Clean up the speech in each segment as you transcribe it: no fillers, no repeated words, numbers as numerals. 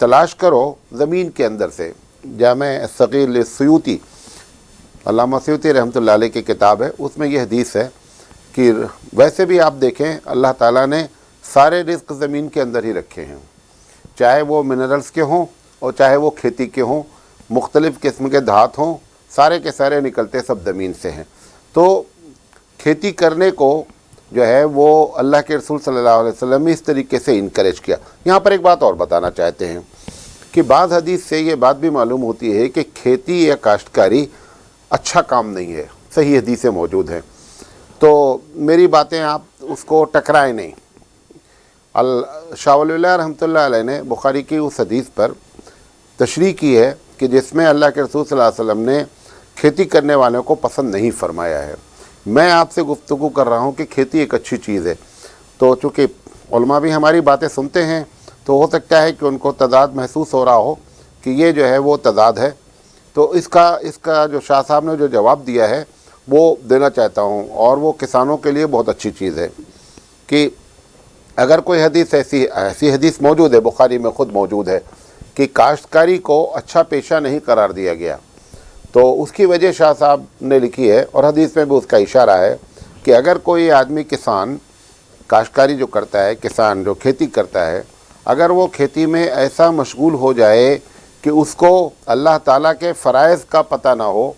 تلاش کرو زمین کے اندر سے. جامع صغیر سیوطی، علامہ سیوطی رحمۃ اللہ علیہ کی کتاب ہے، اس میں یہ حدیث ہے کہ ویسے بھی آپ دیکھیں اللہ تعالیٰ نے سارے رزق زمین کے اندر ہی رکھے ہیں، چاہے وہ منرلز کے ہوں اور چاہے وہ کھیتی کے ہوں، مختلف قسم کے دھات ہوں، سارے کے سارے نکلتے سب زمین سے ہیں. تو کھیتی کرنے کو جو ہے وہ اللہ کے رسول صلی اللہ علیہ وسلم نے اس طریقے سے انکریج کیا. یہاں پر ایک بات اور بتانا چاہتے ہیں کہ بعض حدیث سے یہ بات بھی معلوم ہوتی ہے کہ کھیتی یا کاشتکاری اچھا کام نہیں ہے. صحیح حدیثیں موجود ہیں، تو میری باتیں آپ اس کو ٹکرائیں نہیں. شاہ ولی اللہ رحمۃ اللہ علیہ نے بخاری کی اس حدیث پر تشریح کی ہے کہ جس میں اللہ کے رسول صلی اللہ علیہ وسلم نے کھیتی کرنے والوں کو پسند نہیں فرمایا ہے. میں آپ سے گفتگو کر رہا ہوں کہ کھیتی ایک اچھی چیز ہے، تو چونکہ علماء بھی ہماری باتیں سنتے ہیں تو ہو سکتا ہے کہ ان کو تضاد محسوس ہو رہا ہو کہ یہ جو ہے وہ تضاد ہے. تو اس کا جو شاہ صاحب نے جو جواب دیا ہے وہ دینا چاہتا ہوں، اور وہ کسانوں کے لیے بہت اچھی چیز ہے کہ اگر کوئی حدیث ایسی حدیث موجود ہے، بخاری میں خود موجود ہے کہ کاشتکاری کو اچھا پیشہ نہیں قرار دیا گیا، تو اس کی وجہ شاہ صاحب نے لکھی ہے، اور حدیث میں بھی اس کا اشارہ ہے کہ اگر کوئی آدمی کسان کاشتکاری جو کرتا ہے، کسان جو کھیتی کرتا ہے، اگر وہ کھیتی میں ایسا مشغول ہو جائے کہ اس کو اللہ تعالیٰ کے فرائض کا پتہ نہ ہو،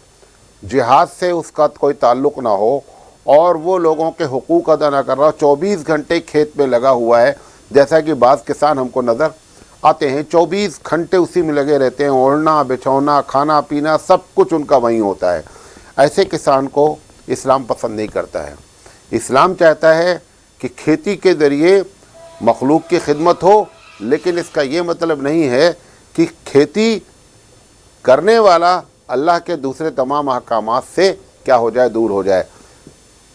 جہاد سے اس کا کوئی تعلق نہ ہو، اور وہ لوگوں کے حقوق ادا نہ کر رہا، 24 گھنٹے کھیت میں لگا ہوا ہے، جیسا کہ بعض کسان ہم کو نظر آتے ہیں 24 گھنٹے اسی میں لگے رہتے ہیں، اوڑھنا بچھونا کھانا پینا سب کچھ ان کا وہیں ہوتا ہے. ایسے کسان کو اسلام پسند نہیں کرتا ہے. اسلام چاہتا ہے کہ کھیتی کے ذریعے مخلوق کی خدمت ہو، لیکن اس کا یہ مطلب نہیں ہے کہ کھیتی کرنے والا اللہ کے دوسرے تمام احکامات سے کیا ہو جائے، دور ہو جائے.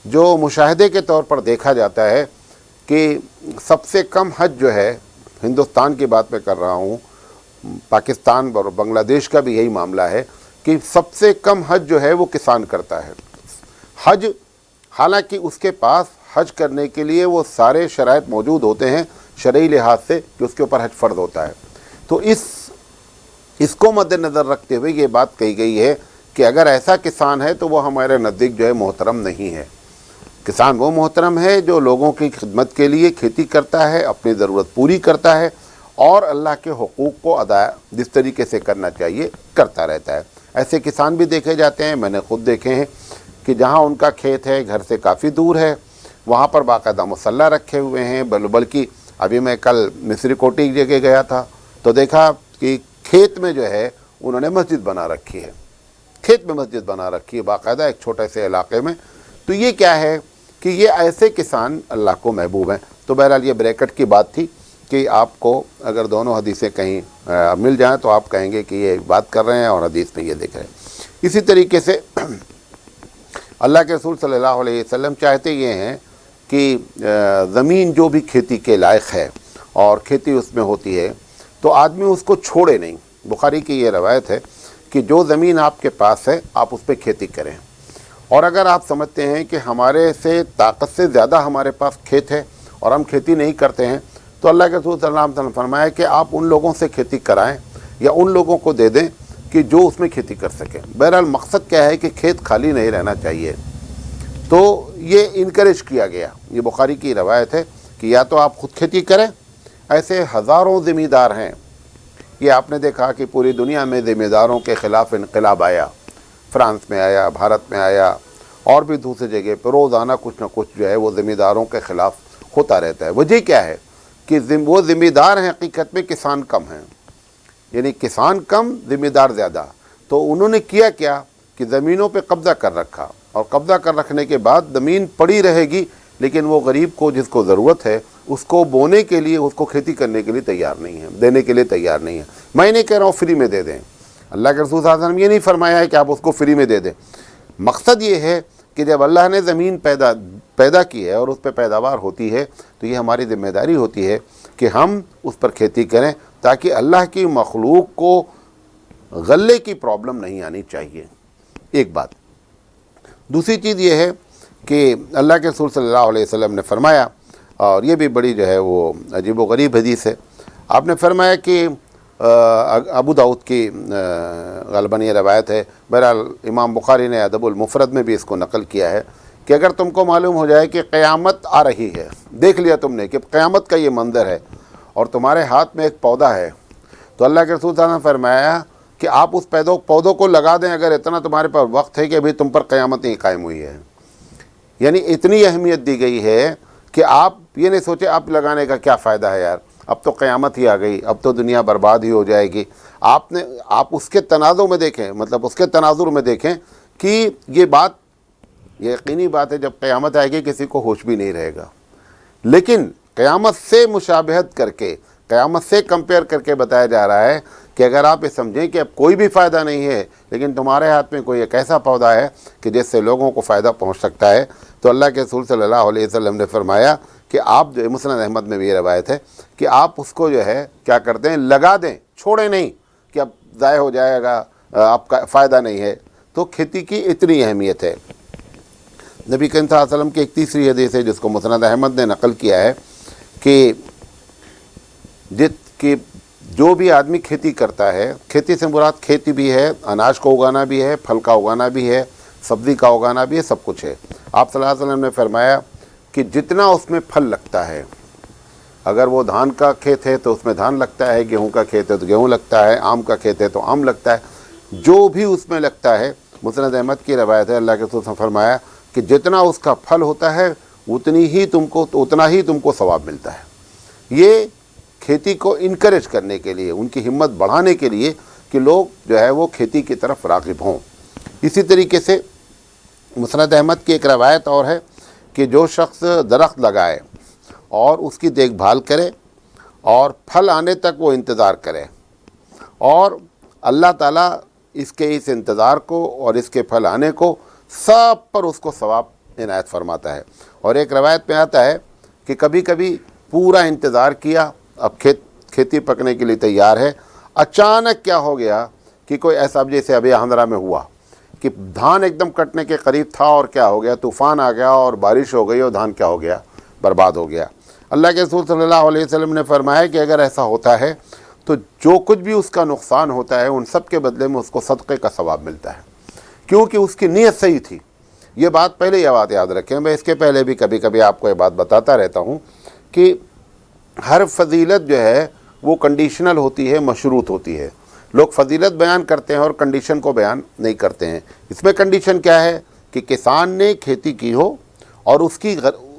جو مشاہدے کے طور پر دیکھا جاتا ہے کہ سب سے کم حج جو ہے، ہندوستان کی بات میں کر رہا ہوں، پاکستان اور بنگلہ دیش کا بھی یہی معاملہ ہے کہ سب سے کم حج جو ہے وہ کسان کرتا ہے. حج، حالانکہ اس کے پاس حج کرنے کے لیے وہ سارے شرائط موجود ہوتے ہیں شرعی لحاظ سے کہ اس کے اوپر حج فرض ہوتا ہے. تو اس کو مد نظر رکھتے ہوئے یہ بات کہی گئی ہے کہ اگر ایسا کسان ہے تو وہ ہمارے نزدیک جو ہے محترم نہیں ہے. کسان وہ محترم ہے جو لوگوں کی خدمت کے لیے کھیتی کرتا ہے، اپنی ضرورت پوری کرتا ہے، اور اللہ کے حقوق کو ادا جس طریقے سے کرنا چاہیے کرتا رہتا ہے. ایسے کسان بھی دیکھے جاتے ہیں، میں نے خود دیکھے ہیں کہ جہاں ان کا کھیت ہے گھر سے کافی دور ہے، وہاں پر باقاعدہ مسلح رکھے ہوئے ہیں. بلکہ ابھی میں کل مصری کوٹی کی جگہ گیا تھا تو دیکھا کہ کھیت میں جو ہے انہوں نے مسجد بنا رکھی ہے، کھیت میں مسجد بنا رکھی ہے باقاعدہ ایک چھوٹے سے علاقے میں. تو یہ کیا ہے کہ یہ ایسے کسان اللہ کو محبوب ہیں. تو بہرحال یہ بریکٹ کی بات تھی کہ آپ کو اگر دونوں حدیثیں کہیں مل جائیں تو آپ کہیں گے کہ یہ بات کر رہے ہیں اور حدیث میں یہ دیکھ رہے ہیں. اسی طریقے سے اللہ کے رسول صلی اللہ علیہ وسلم چاہتے یہ ہیں کہ زمین جو بھی کھیتی کے لائق ہے اور کھیتی اس میں ہوتی ہے تو آدمی اس کو چھوڑے نہیں. بخاری کی یہ روایت ہے کہ جو زمین آپ کے پاس ہے آپ اس پہ کھیتی کریں، اور اگر آپ سمجھتے ہیں کہ ہمارے سے طاقت سے زیادہ ہمارے پاس کھیت ہے اور ہم کھیتی نہیں کرتے ہیں تو اللہ کے رسول صلی اللہ علیہ وسلم نے فرمایا کہ آپ ان لوگوں سے کھیتی کرائیں یا ان لوگوں کو دے دیں کہ جو اس میں کھیتی کر سکیں. بہرحال مقصد کیا ہے کہ کھیت خالی نہیں رہنا چاہیے. تو یہ انکریج کیا گیا. یہ بخاری کی روایت ہے کہ یا تو آپ خود کھیتی کریں. ایسے ہزاروں ذمہ دار ہیں. یہ آپ نے دیکھا کہ پوری دنیا میں ذمہ داروں کے خلاف انقلاب آیا، فرانس میں آیا، بھارت میں آیا، اور بھی دوسری جگہ پہ روزانہ کچھ نہ کچھ جو ہے وہ ذمہ داروں کے خلاف ہوتا رہتا ہے. وجہ کیا ہے کہ وہ ذمہ دار ہیں حقیقت میں کسان کم ہیں، یعنی کسان کم ذمہ دار زیادہ. تو انہوں نے کیا کہ زمینوں پہ قبضہ کر رکھا، اور قبضہ کر رکھنے کے بعد زمین پڑی رہے گی لیکن وہ غریب کو جس کو ضرورت ہے اس کو بونے کے لیے، اس کو کھیتی کرنے کے لیے تیار نہیں ہے، دینے کے لیے تیار نہیں ہے. میں نہیں کہہ رہا ہوں فری میں دے دیں، اللہ کے رسول صلی اللہ علیہ وسلم یہ نہیں فرمایا ہے کہ آپ اس کو فری میں دے دیں. مقصد یہ ہے کہ جب اللہ نے زمین پیدا کی ہے اور اس پہ پیداوار ہوتی ہے تو یہ ہماری ذمہ داری ہوتی ہے کہ ہم اس پر کھیتی کریں تاکہ اللہ کی مخلوق کو غلے کی پرابلم نہیں آنی چاہیے. ایک بات. دوسری چیز یہ ہے کہ اللہ کے رسول صلی اللہ علیہ وسلم نے فرمایا، اور یہ بھی بڑی جو ہے وہ عجیب و غریب حدیث ہے، آپ نے فرمایا کہ ابو داؤد کی غالباً یہ روایت ہے، بہرحال امام بخاری نے ادب المفرد میں بھی اس کو نقل کیا ہے کہ اگر تم کو معلوم ہو جائے کہ قیامت آ رہی ہے، دیکھ لیا تم نے کہ قیامت کا یہ منظر ہے اور تمہارے ہاتھ میں ایک پودا ہے، تو اللہ کے رسول صلی اللہ علیہ وسلم نے فرمایا کہ آپ اس پودوں کو لگا دیں اگر اتنا تمہارے پاس وقت ہے کہ ابھی تم پر قیامت نہیں قائم ہوئی ہے۔ یعنی اتنی اہمیت دی گئی ہے کہ آپ یہ نہیں سوچے اب لگانے کا کیا فائدہ ہے یار، اب تو قیامت ہی آ گئی، اب تو دنیا برباد ہی ہو جائے گی۔ آپ اس کے تناظر میں دیکھیں، مطلب اس کے تناظر میں دیکھیں کہ یہ یقینی بات ہے، جب قیامت آئے گی کسی کو ہوش بھی نہیں رہے گا، لیکن قیامت سے مشابہت کر کے، قیامت سے کمپیئر کر کے بتایا جا رہا ہے کہ اگر آپ یہ سمجھیں کہ اب کوئی بھی فائدہ نہیں ہے لیکن تمہارے ہاتھ میں کوئی ایک ایسا پودا ہے کہ جس سے لوگوں کو فائدہ پہنچ سکتا ہے، تو اللہ کے رسول صلی اللہ علیہ وسلم نے فرمایا کہ آپ جو مسند احمد میں بھی یہ روایت ہے کہ آپ اس کو جو ہے کیا کرتے ہیں، لگا دیں، چھوڑیں نہیں کہ اب ضائع ہو جائے گا، آپ کا فائدہ نہیں ہے۔ تو کھیتی کی اتنی اہمیت ہے۔ نبی کریم صلی اللہ علیہ وسلم کی ایک تیسری حدیث ہے جس کو مسند احمد نے نقل کیا ہے کہ جو بھی آدمی کھیتی کرتا ہے، کھیتی سے مراد کھیتی بھی ہے، اناج کو اگانا بھی ہے، پھل کا اگانا بھی ہے، سبزی کا اگانا بھی ہے، سب کچھ ہے۔ آپ صلی اللہ علیہ وسلم نے فرمایا کہ جتنا اس میں پھل لگتا ہے، اگر وہ دھان کا کھیت ہے تو اس میں دھان لگتا ہے، گیہوں کا کھیت ہے تو گیہوں لگتا ہے، آم کا کھیت ہے تو آم لگتا ہے، جو بھی اس میں لگتا ہے، مسند احمد کی روایت ہے، اللہ کے رسول نے فرمایا کہ جتنا اس کا پھل ہوتا ہے اتنا ہی تم کو ثواب ملتا ہے۔ یہ کھیتی کو انکریج کرنے کے لیے، ان کی ہمت بڑھانے کے لیے کہ لوگ جو ہے وہ کھیتی کی طرف راغب ہوں۔ اسی طریقے سے مسند احمد کی ایک روایت اور ہے کہ جو شخص درخت لگائے اور اس کی دیکھ بھال کرے اور پھل آنے تک وہ انتظار کرے، اور اللہ تعالیٰ اس انتظار کو اور اس کے پھل آنے کو سب پر اس کو ثواب عنایت فرماتا ہے۔ اور ایک روایت میں آتا ہے کہ کبھی کبھی پورا انتظار کیا، اب کھیتی پکنے کے لیے تیار ہے، اچانک کیا ہو گیا کہ کوئی ایسا، جیسے ابھی آندھرا میں ہوا کہ دھان ایک دم کٹنے کے قریب تھا اور کیا ہو گیا، طوفان آ گیا اور بارش ہو گئی اور دھان کیا ہو گیا، برباد ہو گیا۔ اللہ کے رسول صلی اللہ علیہ وسلم نے فرمایا کہ اگر ایسا ہوتا ہے تو جو کچھ بھی اس کا نقصان ہوتا ہے ان سب کے بدلے میں اس کو صدقے کا ثواب ملتا ہے، کیونکہ اس کی نیت صحیح تھی۔ یہ بات پہلے یہ بات یاد رکھیں، میں اس کے پہلے بھی کبھی کبھی آپ کو یہ بات بتاتا رہتا ہوں کہ ہر فضیلت جو ہے وہ کنڈیشنل ہوتی ہے، مشروط ہوتی ہے۔ لوگ فضیلت بیان کرتے ہیں اور کنڈیشن کو بیان نہیں کرتے ہیں۔ اس میں کنڈیشن کیا ہے کہ کسان نے کھیتی کی ہو اور اس کی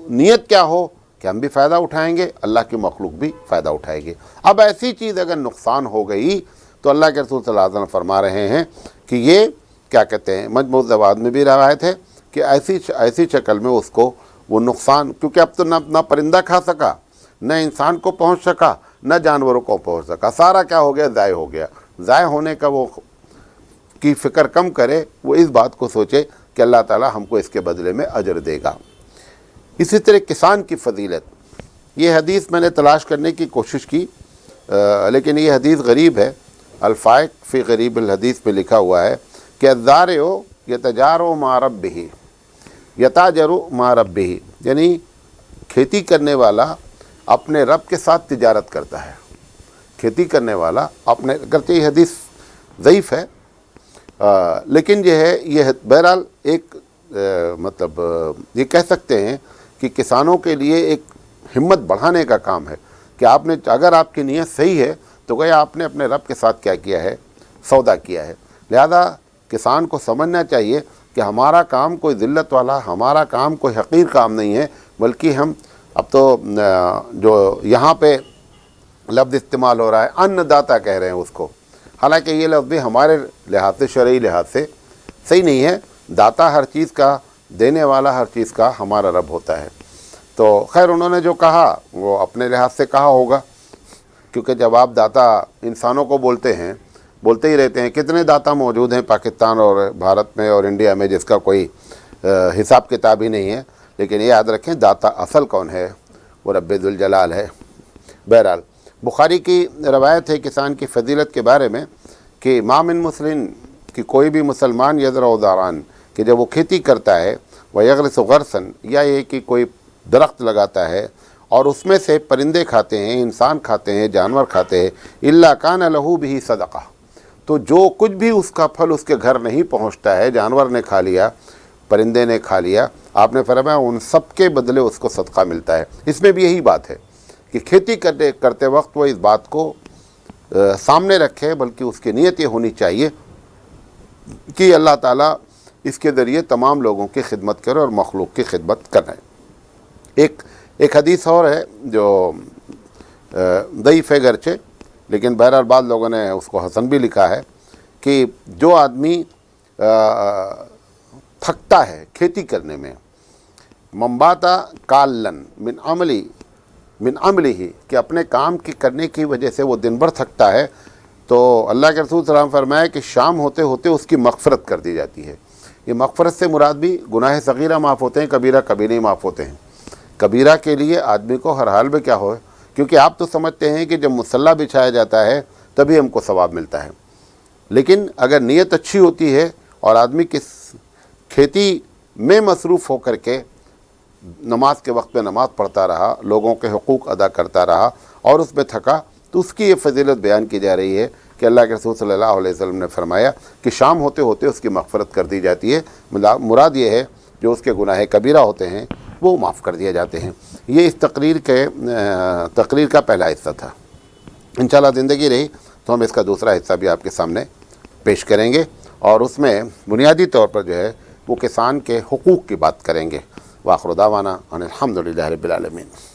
نیت کیا ہو کہ ہم بھی فائدہ اٹھائیں گے، اللہ کی مخلوق بھی فائدہ اٹھائے گی۔ اب ایسی چیز اگر نقصان ہو گئی تو اللہ کے رسول صلی اللہ علیہ وسلم فرما رہے ہیں کہ یہ کیا کہتے ہیں، مجموع الزوائد میں بھی روایت ہے کہ ایسی شکل میں اس کو وہ نقصان، کیونکہ اب تو نہ پرندہ کھا سکا، نہ انسان کو پہنچ سکا، نہ جانوروں کو پہنچ سکا، سارا کیا ہو گیا، ضائع ہو گیا۔ ضائع ہونے کا وہ کی فکر کم کرے، وہ اس بات کو سوچے کہ اللہ تعالی ہم کو اس کے بدلے میں اجر دے گا۔ اسی طرح کسان کی فضیلت، یہ حدیث میں نے تلاش کرنے کی کوشش کی، لیکن یہ حدیث غریب ہے۔ الفائق فی غریب الحدیث میں لکھا ہوا ہے کہ الزارع یتجار مع ربہ، یتاجر مع ربہ، یعنی کھیتی کرنے والا اپنے رب کے ساتھ تجارت کرتا ہے۔ کھیتی کرنے والا اپنے، اگرچہ یہ حدیث ضعیف ہے لیکن یہ بہرحال ایک مطلب یہ کہہ سکتے ہیں کہ کسانوں کے لیے ایک ہمت بڑھانے کا کام ہے کہ آپ نے، اگر آپ کی نیت صحیح ہے تو گویا آپ نے اپنے رب کے ساتھ کیا کیا ہے، سودا کیا ہے۔ لہذا کسان کو سمجھنا چاہیے کہ ہمارا کام کوئی ذلت والا، ہمارا کام کوئی حقیر کام نہیں ہے، بلکہ ہم اب تو جو یہاں پہ لفظ استعمال ہو رہا ہے ان داتا کہہ رہے ہیں اس کو، حالانکہ یہ لفظ بھی ہمارے لحاظ سے، شرعی لحاظ سے صحیح نہیں ہے۔ داتا ہر چیز کا، دینے والا ہر چیز کا ہمارا رب ہوتا ہے۔ تو خیر انہوں نے جو کہا وہ اپنے لحاظ سے کہا ہوگا، کیونکہ جب آپ داتا انسانوں کو بولتے ہیں، بولتے ہی رہتے ہیں، کتنے داتا موجود ہیں پاکستان اور بھارت میں اور انڈیا میں جس کا کوئی حساب کتاب ہی نہیں ہے، لیکن یہ یاد رکھیں داتا اصل کون ہے، وہ رب ذوالجلال ہے۔ بہرحال بخاری کی روایت ہے کسان کی فضیلت کے بارے میں کہ ما من مسلم، کہ کوئی بھی مسلمان یزرع زرعاً، کہ جب وہ کھیتی کرتا ہے، ویغرس غرساً، یا یہ کہ کوئی درخت لگاتا ہے اور اس میں سے پرندے کھاتے ہیں، انسان کھاتے ہیں، جانور کھاتے ہیں، الا کان لہ بہ صدقہ، تو جو کچھ بھی اس کا پھل اس کے گھر نہیں پہنچتا ہے، جانور نے کھا لیا، پرندے نے کھا لیا، آپ نے فرمایا ان سب کے بدلے اس کو صدقہ ملتا ہے۔ اس میں بھی یہی بات ہے کہ کھیتی کرتے وقت وہ اس بات کو سامنے رکھے، بلکہ اس کی نیت یہ ہونی چاہیے کہ اللہ تعالیٰ اس کے ذریعے تمام لوگوں کی خدمت کرے اور مخلوق کی خدمت کرے۔ ایک حدیث اور ہے جو ضعیف ہے گرچہ، لیکن بہرحال بعض لوگوں نے اس کو حسن بھی لکھا ہے، کہ جو آدمی تھکتا ہے کھیتی کرنے میں، منباتا کالن من عملی ہی، کہ اپنے کام کی کرنے کی وجہ سے وہ دن بھر تھکتا ہے، تو اللہ کے رسول صلی اللہ علیہ وسلم فرمایا کہ شام ہوتے ہوتے اس کی مغفرت کر دی جاتی ہے۔ یہ مغفرت سے مراد بھی گناہ صغیرہ معاف ہوتے ہیں، کبیرہ کبھی نہیں معاف ہوتے ہیں۔ کبیرہ کے لیے آدمی کو ہر حال میں کیا ہو، کیونکہ آپ تو سمجھتے ہیں کہ جب مصلی بچھایا جاتا ہے تبھی ہم کو ثواب ملتا ہے، لیکن اگر نیت اچھی ہوتی ہے اور آدمی کس کھیتی میں مصروف ہو کر کے نماز کے وقت میں نماز پڑھتا رہا، لوگوں کے حقوق ادا کرتا رہا اور اس میں تھکا، تو اس کی یہ فضیلت بیان کی جا رہی ہے کہ اللہ کے رسول صلی اللہ علیہ وسلم نے فرمایا کہ شام ہوتے ہوتے اس کی مغفرت کر دی جاتی ہے۔ مراد یہ ہے جو اس کے گناہ کبیرہ ہوتے ہیں وہ معاف کر دیے جاتے ہیں۔ یہ اس تقریر کا پہلا حصہ تھا۔ انشاءاللہ زندگی رہی تو ہم اس کا دوسرا حصہ بھی آپ کے سامنے پیش کریں گے، اور اس میں بنیادی طور پر جو ہے وہ کسان کے حقوق کی بات کریں گے۔ وآخر دعوانا ان الحمدللہ رب العالمین۔